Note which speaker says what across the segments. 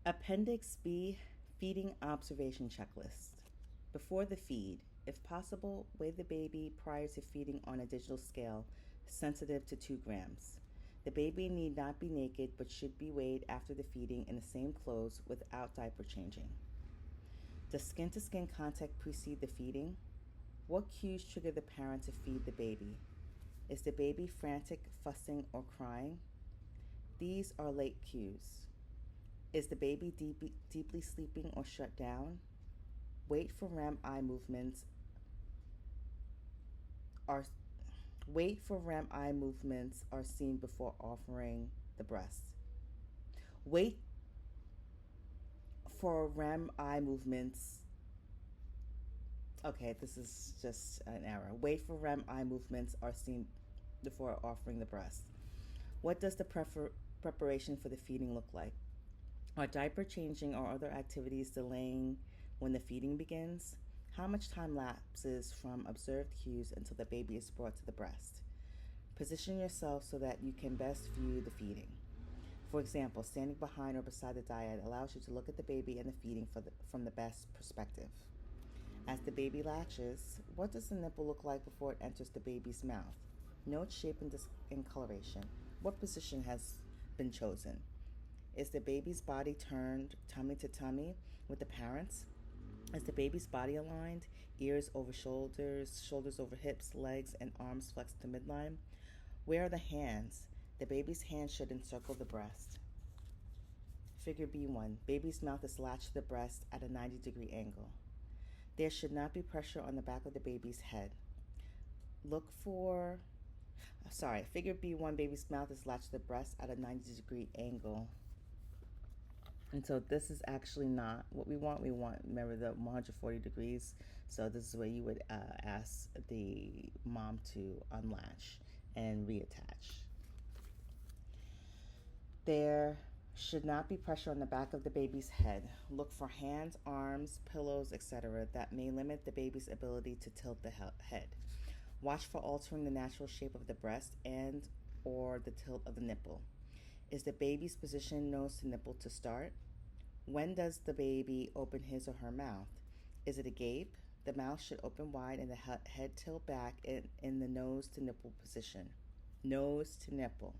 Speaker 1: Appendix B, Feeding Observation Checklist. Before the feed, if possible, weigh the baby prior to feeding on a digital scale sensitive to 2 grams. The baby need not be naked but should be weighed after the feeding in the same clothes without diaper changing. Does skin-to-skin contact precede the feeding? What cues trigger the parent to feed the baby? Is the baby frantic, fussing, or crying? These are late cues. Is the baby deeply sleeping or shut down? Wait for REM eye movements are seen before offering the breast. Wait for REM eye movements. Okay, this is just an error. Wait for REM eye movements are seen before offering the breast. What does the preparation for the feeding look like? Are diaper changing or other activities delaying when the feeding begins? How much time lapses from observed cues until the baby is brought to the breast? Position yourself so that you can best view the feeding. For example, standing behind or beside the dyad allows you to look at the baby and the feeding from the best perspective. As the baby latches, what does the nipple look like before it enters the baby's mouth? Note shape and coloration. What position has been chosen? Is the baby's body turned tummy to tummy with the parents? Is the baby's body aligned? Ears over shoulders, shoulders over hips, legs and arms flexed to midline? Where are the hands? The baby's hands should encircle the breast. Figure B1. Baby's mouth is latched to the breast at a 90-degree angle. There should not be pressure on the back of the baby's head. Figure B1, baby's mouth is latched to the breast at a 90-degree angle. And so this is actually not what we want. Remember, the 140 degrees. So this is where you would ask the mom to unlatch and reattach. There should not be pressure on the back of the baby's head. Look for hands, arms, pillows, etc. that may limit the baby's ability to tilt the head. Watch for altering the natural shape of the breast and or the tilt of the nipple. Is the baby's position nose to nipple to start? When does the baby open his or her mouth? Is it a gape? The mouth should open wide and the head tilt back in the nose to nipple position. Nose to nipple.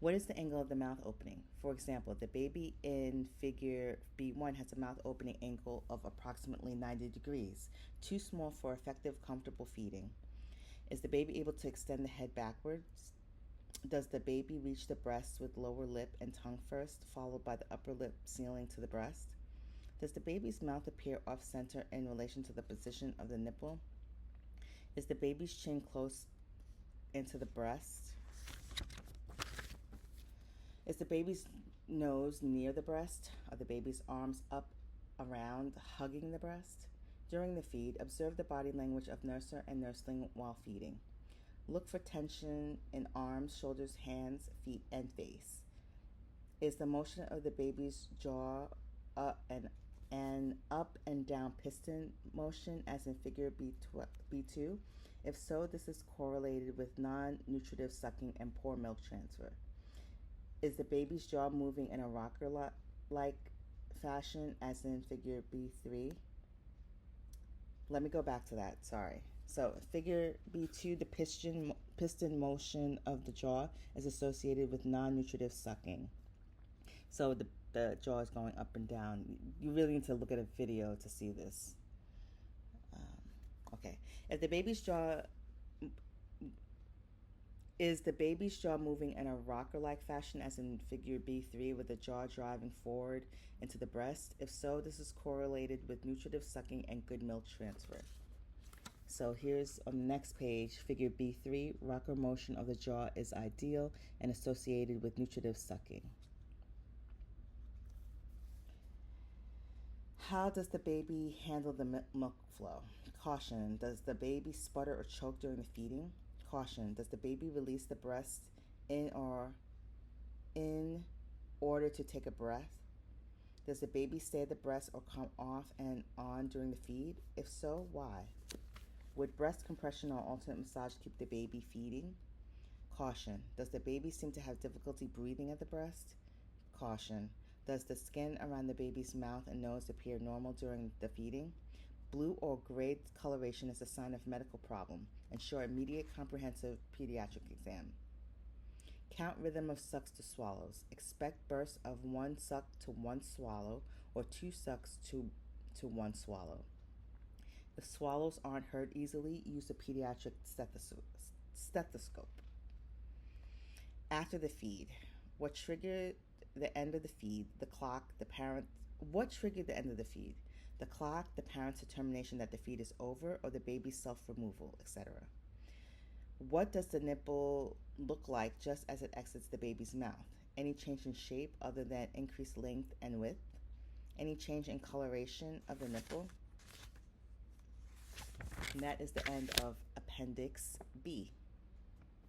Speaker 1: What is the angle of the mouth opening? For example, the baby in figure B1 has a mouth opening angle of approximately 90 degrees, too small for effective, comfortable feeding. Is the baby able to extend the head backwards? Does the baby reach the breast with lower lip and tongue first, followed by the upper lip sealing to the breast? Does the baby's mouth appear off-center in relation to the position of the nipple? Is the baby's chin close into the breast? Is the baby's nose near the breast? Are the baby's arms up, around, hugging the breast? During the feed, observe the body language of nurser and nursling while feeding. Look for tension in arms, shoulders, hands, feet, and face. Is the motion of the baby's jaw up and down piston motion as in figure B2? If so, this is correlated with non-nutritive sucking and poor milk transfer. Is the baby's jaw moving in a rocker-like fashion as in figure B3? Let me go back to that, sorry. So figure B2, the piston motion of the jaw is associated with non-nutritive sucking. So the jaw is going up and down. You really need to look at a video to see this. Okay. Is the baby's jaw moving in a rocker-like fashion as in figure B3 with the jaw driving forward into the breast? If so, this is correlated with nutritive sucking and good milk transfer. So here's on the next page, figure B3, rocker motion of the jaw is ideal and associated with nutritive sucking. How does the baby handle the milk flow? Caution, does the baby sputter or choke during the feeding? Caution, does the baby release the breast in order to take a breath? Does the baby stay at the breast or come off and on during the feed? If so, why? Would breast compression or alternate massage keep the baby feeding? Caution, does the baby seem to have difficulty breathing at the breast? Caution, Does the skin around the baby's mouth and nose appear normal during the feeding? Blue or gray coloration is a sign of medical problem. Ensure immediate comprehensive pediatric exam. Count rhythm of sucks to swallows. Expect bursts of 1 suck to 1 swallow or 2 sucks to 1 swallow. If swallows aren't heard easily, use a pediatric stethoscope. After the feed, what triggered the end of the feed? The clock, the parent. What triggered the end of the feed? The clock, the parent's determination that the feed is over, or the baby's self-removal, etc. What does the nipple look like just as it exits the baby's mouth? Any change in shape other than increased length and width? Any change in coloration of the nipple? And that is the end of Appendix B.